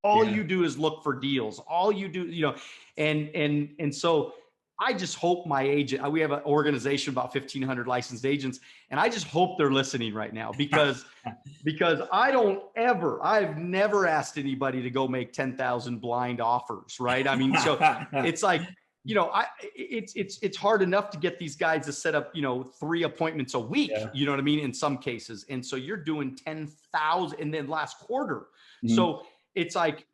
All you do is look for deals. All you do, and so I just hope my agent, we have an organization about 1,500 licensed agents, and I just hope they're listening right now because I've never asked anybody to go make 10,000 blind offers, right? I mean, so it's like, it's hard enough to get these guys to set up, 3 appointments a week, you know what I mean? In some cases. And so you're doing 10,000 and then last quarter. So it's like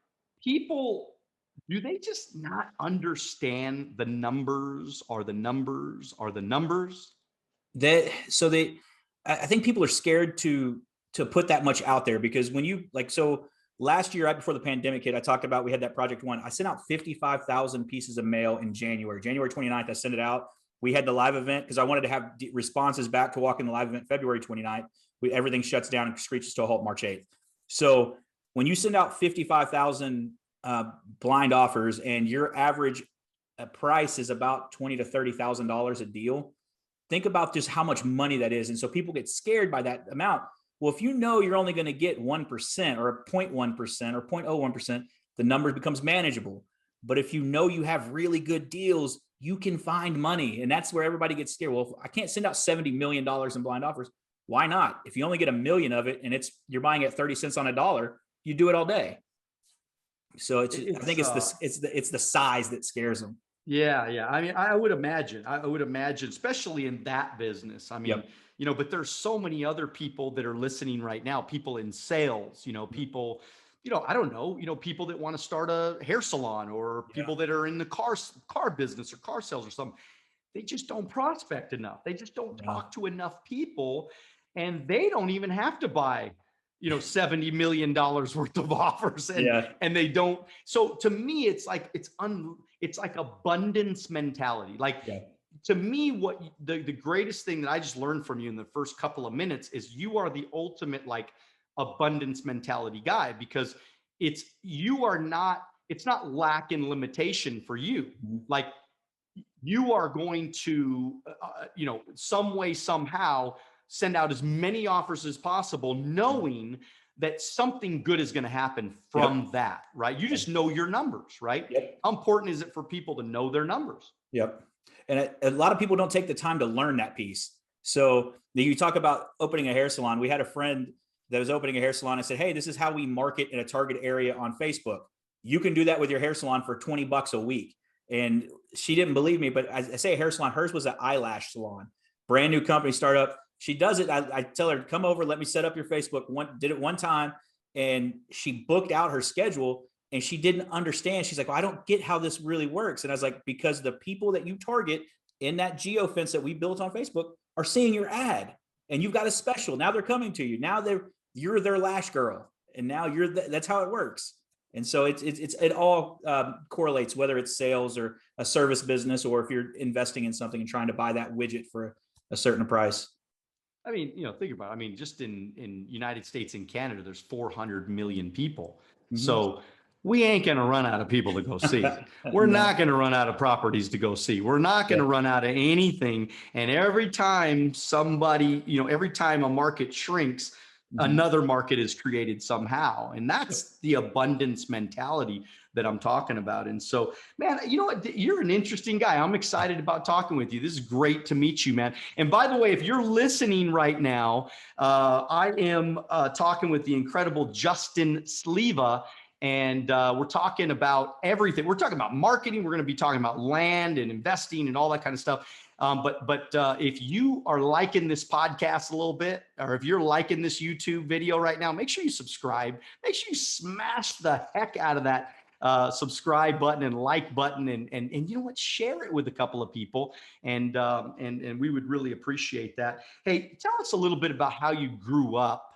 do they just not understand the numbers are the numbers are the numbers? I think people are scared to put that much out there because when you so last year, right before the pandemic hit, I talked about, we had that Project One. I sent out 55,000 pieces of mail in January 29th. I sent it out. We had the live event because I wanted to have responses back to walk in the live event February 29th. Everything shuts down and screeches to a halt March 8th. So when you send out 55,000 blind offers and your average price is about $20,000 to $30,000 a deal, think about just how much money that is. And so people get scared by that amount. Well, if you know you're only going to get 1% or 0.1% or 0.01%, the number becomes manageable. But if you know you have really good deals, you can find money. And that's where everybody gets scared. Well, I can't send out $70 million in blind offers. Why not? If you only get 1 million of it and you're buying at 30 cents on a dollar, you do it all day. So I think it's the size that scares them. Yeah. I mean, I would imagine, especially in that business. I mean, but there's so many other people that are listening right now, people in sales, people, I don't know, people that want to start a hair salon or people that are in the car business or car sales or something. They just don't prospect enough. They just don't talk to enough people, and they don't even have to buy, $70 million worth of offers and they don't. So to me, it's like, it's like abundance mentality. Like to me, what the greatest thing that I just learned from you in the first couple of minutes is you are the ultimate like abundance mentality guy, because it's not lack in limitation for you. Like you are going to, some way, somehow send out as many offers as possible, knowing that something good is going to happen from that, right? You just know your numbers, right? How important is it for people to know their numbers? And a lot of people don't take the time to learn that piece. So you talk about opening a hair salon. We had a friend that was opening a hair salon and said, hey, this is how we market in a target area on Facebook. You can do that with your hair salon for $20 a week. And she didn't believe me, but I say a hair salon, hers was an eyelash salon, brand new company startup. She does it. I tell her, come over, let me set up your Facebook. Did it one time, and she booked out her schedule, and she didn't understand. She's like, well, I don't get how this really works. And I was like, because the people that you target in that geofence that we built on Facebook are seeing your ad, and you've got a special. Now they're coming to you. Now you're their lash girl, and now that's how it works. And so it all correlates, whether it's sales or a service business, or if you're investing in something and trying to buy that widget for a certain price. I mean, think about it. I mean, just in United States and Canada, there's 400 million people. So we ain't going to run out of people to go see. We're not going to run out of properties to go see. We're not going to run out of anything. And every time every time a market shrinks, another market is created somehow. And that's the abundance mentality that I'm talking about. And so, man, you know what? You're an interesting guy. I'm excited about talking with you. This is great to meet you, man. And by the way, if you're listening right now, I am talking with the incredible Justin Sleva. And we're talking about everything. We're talking about marketing. We're going to be talking about land and investing and all that kind of stuff. But if you are liking this podcast a little bit, or if you're liking this YouTube video right now, make sure you subscribe. Make sure you smash the heck out of that subscribe button and like button, and you know what, share it with a couple of people, and we would really appreciate that. Hey, tell us a little bit about how you grew up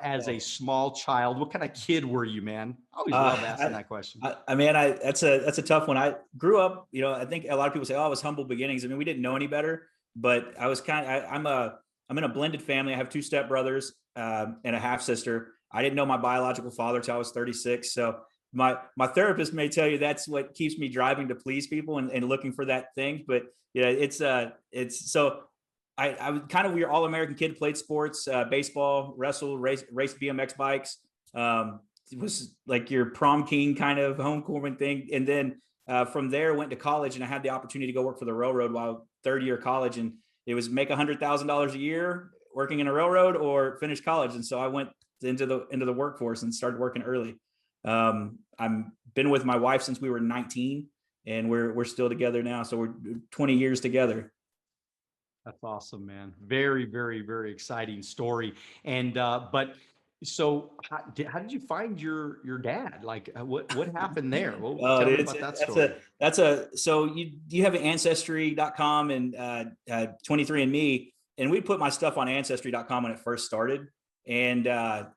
as a small child. What kind of kid were you, man? I always love asking that question. That's a tough one. I grew up, I think a lot of people say, oh, I was humble beginnings. I mean, we didn't know any better, but I was I'm in a blended family. I have 2 stepbrothers and a half sister. I didn't know my biological father till I was 36. So my therapist may tell you that's what keeps me driving to please people and looking for that thing. But it's so I was kind of weird, all American kid, played sports, baseball, wrestled, raced BMX bikes. was like your prom king kind of homecoming thing. And then from there went to college, and I had the opportunity to go work for the railroad while third year college. And it was make $100,000 a year working in a railroad or finish college. And so I went into the workforce and started working early. I've been with my wife since we were 19, and we're still together now. So we're 20 years together. That's awesome, man. Very, very, very exciting story. And but so how did you find your dad? Like what happened there? Well, tell me about that story. So you have ancestry.com and 23andMe, and we put my stuff on ancestry.com when it first started. And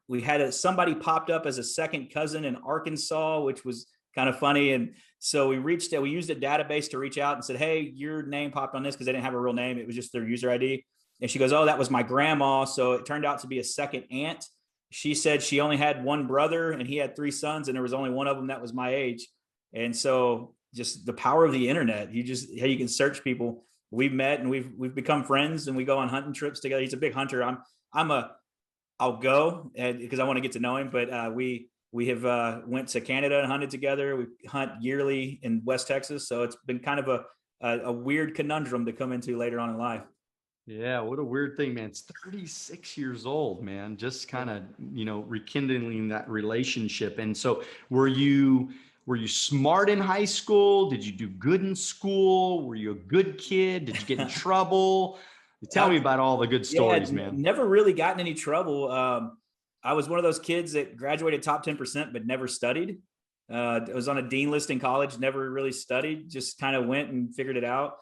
we had somebody popped up as a second cousin in Arkansas, which was kind of funny. And so we used a database to reach out and said, hey, your name popped on this, because they didn't have a real name. It was just their user ID. And she goes, oh, that was my grandma. So it turned out to be a second aunt. She said she only had one brother and he had three sons, and there was only one of them that was my age. And so just the power of the internet, you can search people. We've met and we've become friends, and we go on hunting trips together. He's a big hunter. I'll go because I want to get to know him, but we have went to Canada and hunted together. We hunt yearly in West Texas. So it's been kind of a weird conundrum to come into later on in life. Yeah, what a weird thing, man. It's 36 years old, man. Just kind of, rekindling that relationship. And so were you smart in high school? Did you do good in school? Were you a good kid? Did you get in trouble? Tell me about all the good stories, man. Never really got in any trouble. I was one of those kids that graduated top 10%, but never studied. I was on a dean list in college, never really studied, just kind of went and figured it out.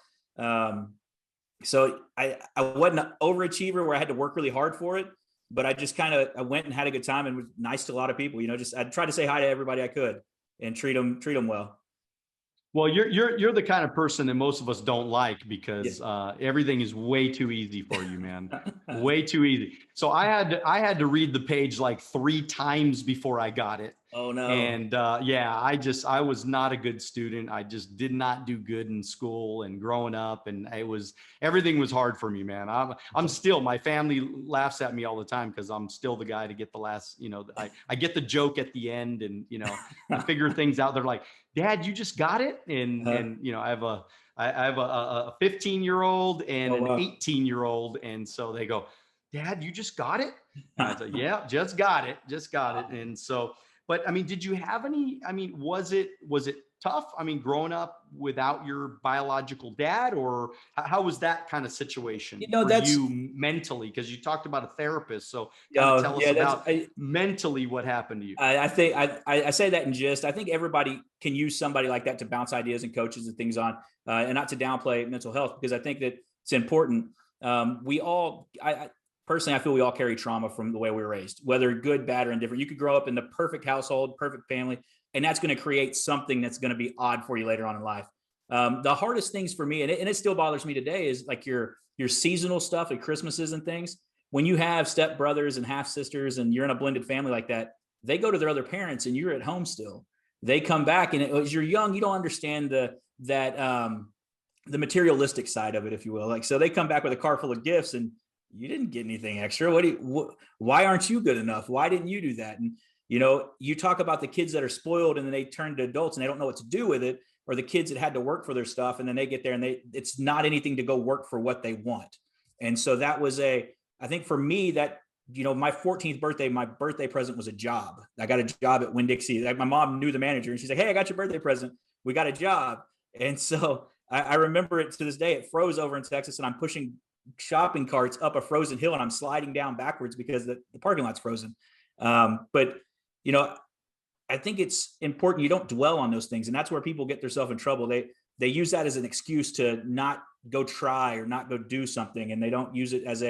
So I wasn't an overachiever where I had to work really hard for it, but I went and had a good time and was nice to a lot of people. I tried to say hi to everybody I could and treat them well. Well, you're the kind of person that most of us don't like, because everything is way too easy for you, man. Way too easy. So I had to read the page like 3 times before I got it. Oh no. And I was not a good student. I just did not do good in school and growing up, and everything was hard for me, man. I'm still, my family laughs at me all the time because I'm still the guy to get the last, I get the joke at the end, and I figure things out. They're like, Dad, you just got it. And I have a 15-year-old and an 18-year-old. And so they go, Dad, you just got it? And I said, yeah, just got it. And so, but I mean, did you have was it tough? I mean, growing up without your biological dad, or how was that kind of situation for you mentally? Because you talked about a therapist. So tell us about mentally what happened to you. I think I say that in jest. I think everybody can use somebody like that to bounce ideas and coaches and things on, and not to downplay mental health, because I think that it's important. Personally, I feel we all carry trauma from the way we were raised, whether good, bad, or indifferent. You could grow up in the perfect household, perfect family, and that's going to create something that's going to be odd for you later on in life. The hardest things for me, and it still bothers me today, is like your seasonal stuff at Christmases and things. When you have step brothers and half sisters and you're in a blended family like that, they go to their other parents and you're at home still. They come back, and as you're young, you don't understand the materialistic side of it, if you will. Like, so they come back with a car full of gifts, and you didn't get anything extra. Why aren't you good enough? Why didn't you do that? And, you talk about the kids that are spoiled and then they turn to adults and they don't know what to do with it, or the kids that had to work for their stuff and then they get there and it's not anything to go work for what they want. And so that was I think for me that, my 14th birthday, my birthday present was a job. I got a job at Winn-Dixie. Like, my mom knew the manager and she's like, hey, I got your birthday present. We got a job. And so I remember it to this day. It froze over in Texas, and I'm pushing shopping carts up a frozen hill, and I'm sliding down backwards because the parking lot's frozen. But I think it's important you don't dwell on those things, and that's where people get themselves in trouble. They use that as an excuse to not go try or not go do something, and they don't use it as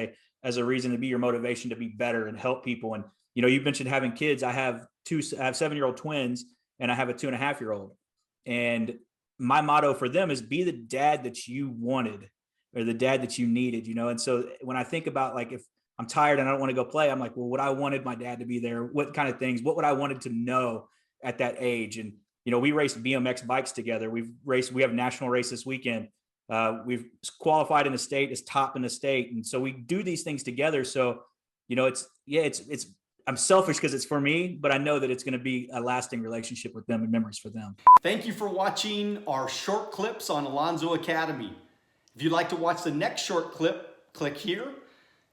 a reason to be your motivation to be better and help people. And you mentioned having kids. I have 7-year-old twins, and I have a 2.5-year-old, and my motto for them is be the dad that you wanted, or the dad that you needed, And so when I think about, like, if I'm tired and I don't want to go play, I'm like, well, what I wanted my dad to be there, what kind of things, what would I wanted to know at that age? And, we raced BMX bikes together. We have a national race this weekend. We've qualified in the state as top in the state. And so we do these things together. So, it's I'm selfish because it's for me, but I know that it's going to be a lasting relationship with them and memories for them. Thank you for watching our short clips on Alonzo Academy. If you'd like to watch the next short clip, click here.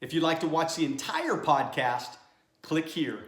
If you'd like to watch the entire podcast, click here.